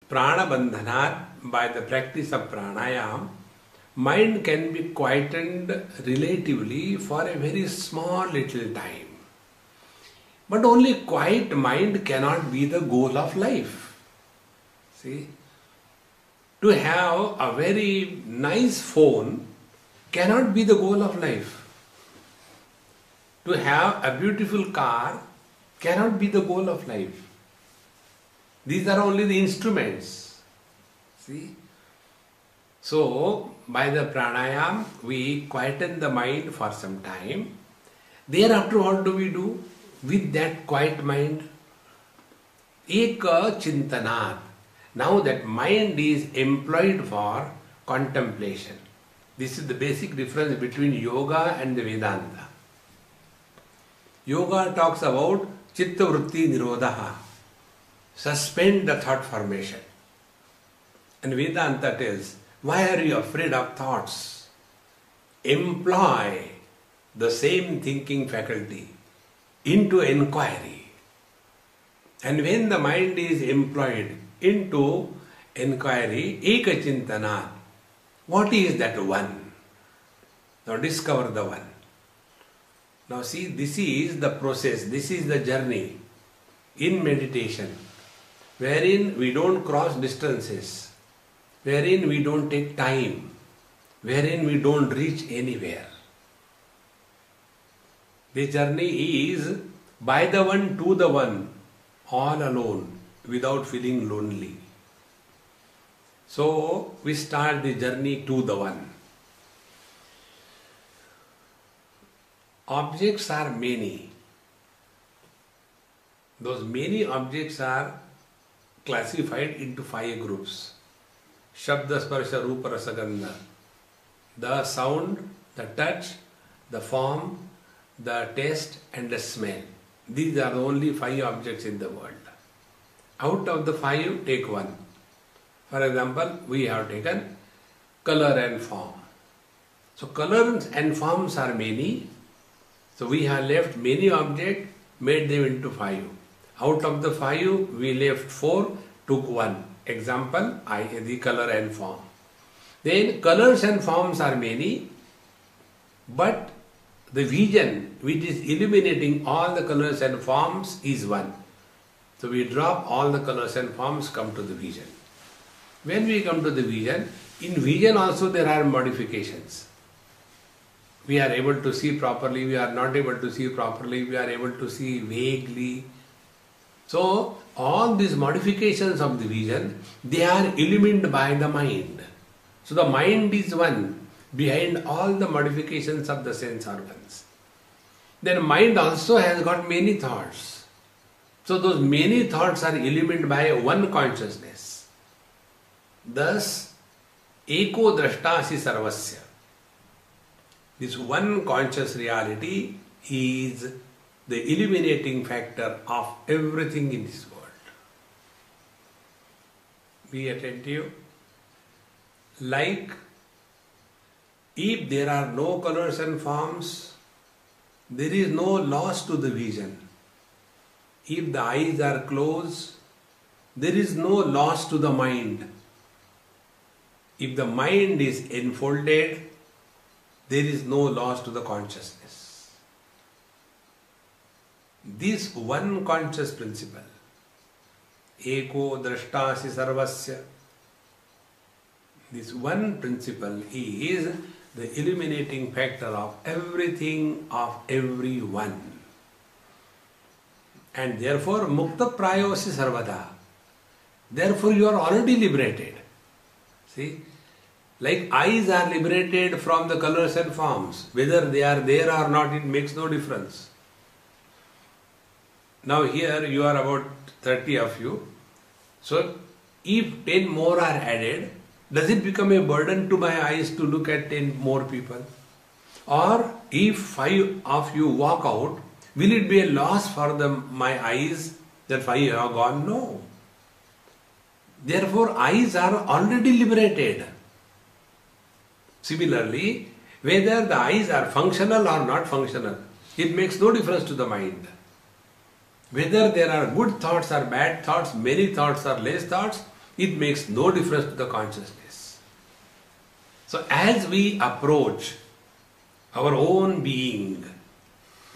prana bandhanat, by the practice of pranayam, mind can be quietened relatively for a very small little time. But only quiet mind cannot be the goal of life. See, to have a very nice phone cannot be the goal of life. To have a beautiful car cannot be the goal of life. These are only the instruments. See? So, by the pranayam, we quieten the mind for some time. Thereafter, what do we do with that quiet mind? Eka chintanat. Now that mind is employed for contemplation. This is the basic difference between yoga and the Vedanta. Yoga talks about chitta vritti nirodha, suspend the thought formation. And Vedanta tells, why are you afraid of thoughts? Employ the same thinking faculty into inquiry. And when the mind is employed into inquiry, eka chintana, what is that one? Now discover the one. Now see, this is the process, this is the journey in meditation, wherein we don't cross distances, wherein we don't take time, wherein we don't reach anywhere. The journey is by the one to the one, all alone, without feeling lonely. So we start the journey to the one. Objects are many. Those many objects are classified into 5 groups. Shabda, Sparsha, Rupa, Rasa, Gandha. The sound, the touch, the form, the taste and the smell. These are the only 5 objects in the world. Out of the 5, take one. For example, we have taken color and form. So colors and forms are many. So we have left many objects, made them into 5. Out of the 5, we left 4, took 1. Example, the color and form. Then colors and forms are many, but the vision which is illuminating all the colors and forms is one. So we drop all the colors and forms, come to the vision. When we come to the vision, in vision also there are modifications. We are able to see properly, we are not able to see properly, we are able to see vaguely. So all these modifications of the vision, they are illumined by the mind. So the mind is one behind all the modifications of the sense organs. Then mind also has got many thoughts. So those many thoughts are illumined by one consciousness. Thus, eko drashtasi sarvasya. This one conscious reality is the illuminating factor of everything in this world. Be attentive. Like, if there are no colors and forms, there is no loss to the vision. If the eyes are closed, there is no loss to the mind. If the mind is enfolded, there is no loss to the consciousness. This one conscious principle, eko drashtasi sarvasya, this one principle is the illuminating factor of everything, of everyone. And therefore, mukta prayosi sarvada. Therefore, you are already liberated. See? Like eyes are liberated from the colors and forms. Whether they are there or not, it makes no difference. Now here you are about 30 of you. So if 10 more are added, does it become a burden to my eyes to look at 10 more people? Or if 5 of you walk out, will it be a loss for my eyes that 5 have gone? No. Therefore eyes are already liberated. Similarly, whether the eyes are functional or not functional, it makes no difference to the mind. Whether there are good thoughts or bad thoughts, many thoughts or less thoughts, it makes no difference to the consciousness. So as we approach our own being,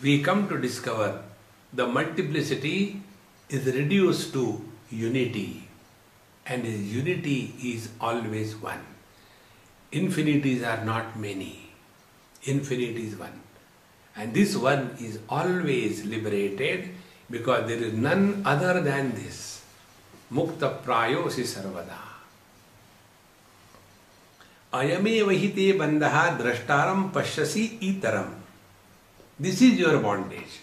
we come to discover the multiplicity is reduced to unity, and unity is always one. Infinities are not many. Infinity is one. And this one is always liberated because there is none other than this. Mukta prayosi sarvada. Ayame vahite bandha drashtaram pashyasi itaram. This is your bondage.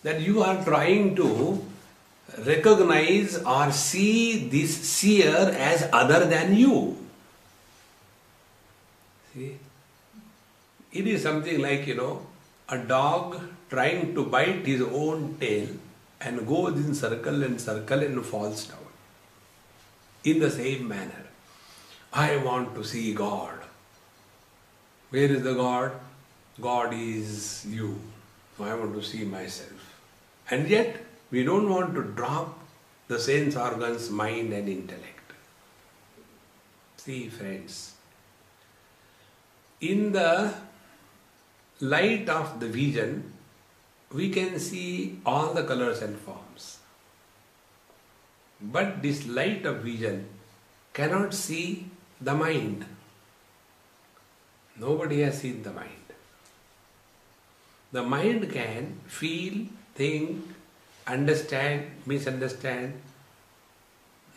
That you are trying to recognize or see this seer as other than you. See? It is something like, a dog trying to bite his own tail and goes in circle and circle and falls down. In the same manner, I want to see God. Where is the God? God is you. I want to see myself. And yet, we don't want to drop the sense organs, mind and intellect. See, friends, in the light of the vision, we can see all the colors and forms. But this light of vision cannot see the mind. Nobody has seen the mind. The mind can feel, think, understand, misunderstand,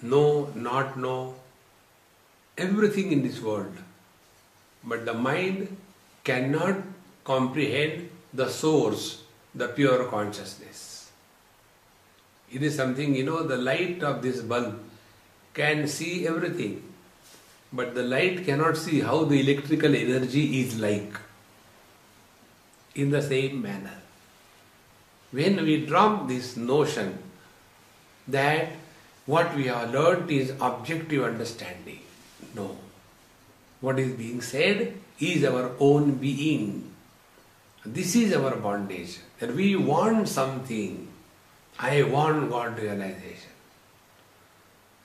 know, not know, everything in this world. But the mind cannot comprehend the source, the pure consciousness. It is something, the light of this bulb can see everything, but the light cannot see how the electrical energy is like. In the same manner, when we drop this notion that what we have learnt is objective understanding, no. What is being said is our own being. This is our bondage, that we want something. I want God realization.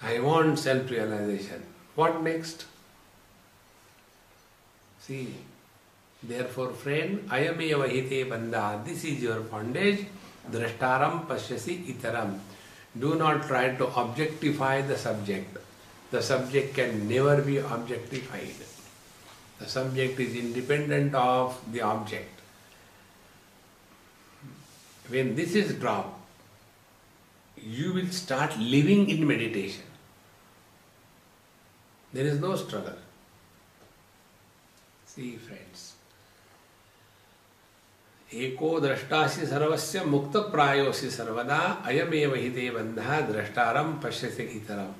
I want self-realization. What next? See, therefore, friend, ayameva hite bandha, this is your bondage. Drashtaram pashyasi itaram. Do not try to objectify the subject. The subject can never be objectified. The subject is independent of the object. When this is dropped, you will start living in meditation. There is no struggle. See, friends. Eko drashtasya sarvasya mukta prayosi sarvada ayameva hite bandha drashtaram pashyasi itaram.